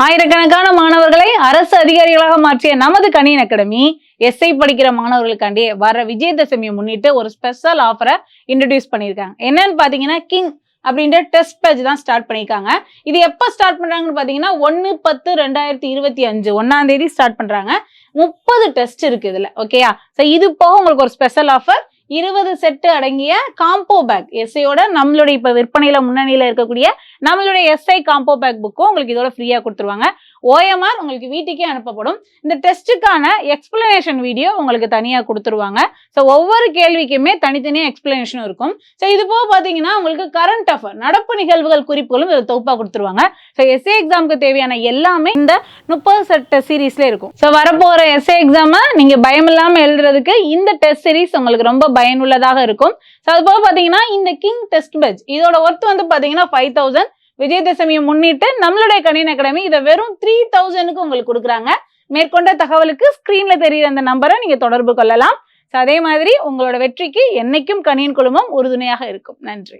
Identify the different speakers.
Speaker 1: ஆயிரக்கணக்கான மாணவர்களை அரசு அதிகாரிகளாக மாற்றிய நமது கணியன் அகாடமி எஸ்ஐ படிக்கிற மாணவர்களுக்காண்டி வர விஜயதசமியை முன்னிட்டு ஒரு ஸ்பெஷல் ஆஃபரை இன்ட்ரடியூஸ் பண்ணியிருக்காங்க. என்னன்னு பாத்தீங்கன்னா கிங் அப்படின்ற டெஸ்ட் பேஜ் தான் ஸ்டார்ட் பண்ணியிருக்காங்க. இது எப்போ ஸ்டார்ட் பண்றாங்கன்னு பாத்தீங்கன்னா 1/10/2025 1ஆம் தேதி ஸ்டார்ட் பண்றாங்க. 30 டெஸ்ட் இருக்கு இதுல. ஓகேயா? இது போக உங்களுக்கு ஒரு ஸ்பெஷல் ஆஃபர் 20 செட்டு அடங்கிய காம்போ பேக் எஸ்ஐயோட நம்மளுடைய இப்ப விற்பனையில முன்னணியில இருக்கக்கூடிய நம்மளுடைய எஸ்ஐ காம்போ பேக் புக்கும் உங்களுக்கு இதோட ஃப்ரீயா கொடுத்துருவாங்க. OMR உங்களுக்கு வீட்டுக்கே அனுப்பப்படும். இந்த டெஸ்ட்டுக்கான எக்ஸ்பிளனேஷன் வீடியோ உங்களுக்கு தனியா கொடுத்துருவாங்க. ஸோ ஒவ்வொரு கேள்விக்குமே தனித்தனியா எக்ஸ்பிளனேஷனும் இருக்கும். ஸோ இது போக பாத்தீங்கன்னா உங்களுக்கு கரண்ட் அஃபேர் நடப்பு நிகழ்வுகள் குறிப்புகளும் இதை தொகுப்பா கொடுத்துருவாங்க. ஸோ எஸ்ஐ எக்ஸாமுக்கு தேவையான எல்லாமே இந்த 30 செட் சீரீஸ்ல இருக்கும். ஸோ வரப்போற எஸ்ஐ எக்ஸாம நீங்க பயம் இல்லாம எழுதுறதுக்கு இந்த டெஸ்ட் சீரீஸ் உங்களுக்கு ரொம்ப பயனுள்ளதாக இருக்கும். அது போக பாத்தீங்கன்னா இந்த கிங் டெஸ்ட் பேட்ச் இதோட ஒர்த் வந்து பாத்தீங்கன்னா 5000. விஜயதசமியை முன்னிட்டு நம்மளுடைய கணியன் அகாடமி இதை வெறும் 3000க்கு உங்களுக்கு கொடுக்குறாங்க. மேற்கொண்ட தகவலுக்கு ஸ்கிரீன்ல தெரியுற அந்த நம்பரை நீங்க தொடர்பு கொள்ளலாம். அதே மாதிரி உங்களோட வெற்றிக்கு என்னைக்கும் கணியன் குழுமம் உறுதுணையாக இருக்கும். நன்றி.